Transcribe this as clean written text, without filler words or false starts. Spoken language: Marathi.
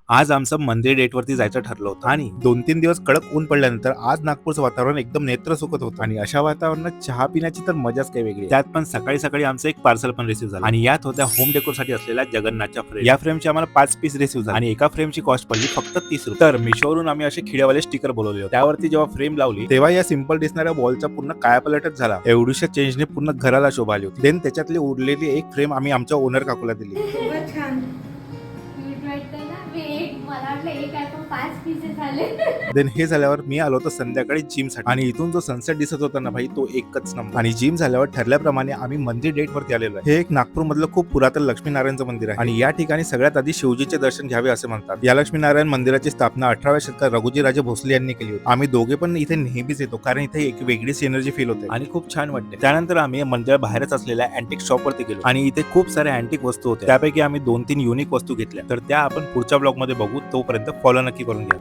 आज आमचं मंदिर डेट वरती जायचं ठरलं होतं आणि 2-3 दिवस कडक ऊन पडल्यानंतर आज नागपूरचं वातावरण एकदम नेत्रसुखद होतं आणि अशा वातावरणात चहा पिण्याची तर मजाच काही वेगळी. त्यात पण सकाळी सकाळी आमचं एक पार्सल पण रिसीव्ह झालं आणि यात होत्या होम डेकोर साठी असलेल्या जगन्नाथच्या फ्रेम. या फ्रेमची आम्हाला 5 पीस रिसीव्ह झाले आणि एका फ्रेमची कॉस्ट पडली फक्त 30 रुपये. तर मिशोवरून आम्ही असे खिड्यावाले स्टिकर बोलवले होते. त्यावरती जेव्हा फ्रेम लावली तेव्हा या सिंपल दिसणाऱ्या वॉलचा पूर्ण कायापालटच झाला. एवढ्याशा चेंजने पूर्ण घराला शोभा आली होती. देन त्याच्यातली उरलेली एक फ्रेम आम्ही आमच्या ओनर काकूला दिली. खूपच छान. देन हे झाल्यावर मी आलो होतो संध्याकाळी जिम साठी आणि इथून जो सनसेट दिसत होता ना भाई, तो एकच नंबर. आणि जिम झाल्यावर ठरल्याप्रमाणे आम्ही मंदिर डेट वरती आलेलो आहे. हे एक नागपूर मधलं खूप पुरातन लक्ष्मीनारायणचं मंदिर आहे आणि या ठिकाणी सगळ्यात आधी शिवजीचे दर्शन घ्यावे असे म्हणतात. या लक्ष्मीनारायण मंदिराची स्थापना 18व्या शतकात रघुजीराजे भोसले यांनी केली होती. आम्ही दोघे पण इथे नेहमीच येतो कारण इथे एक वेगळीच एनर्जी फील होते आणि खूप छान वाटते. त्यानंतर आम्ही मंदिराबाहेरच असलेल्या अँटिक शॉप वरती गेलो आणि इथे खूप साऱ्या अँटिक वस्तू होत्या. त्यापैकी आम्ही 2-3 युनिक वस्तू घेतल्या, तर त्या आपण पुढच्या ब्लॉग मध्ये बघू. तोपर्यंत फॉलो नक्की करून घ्या.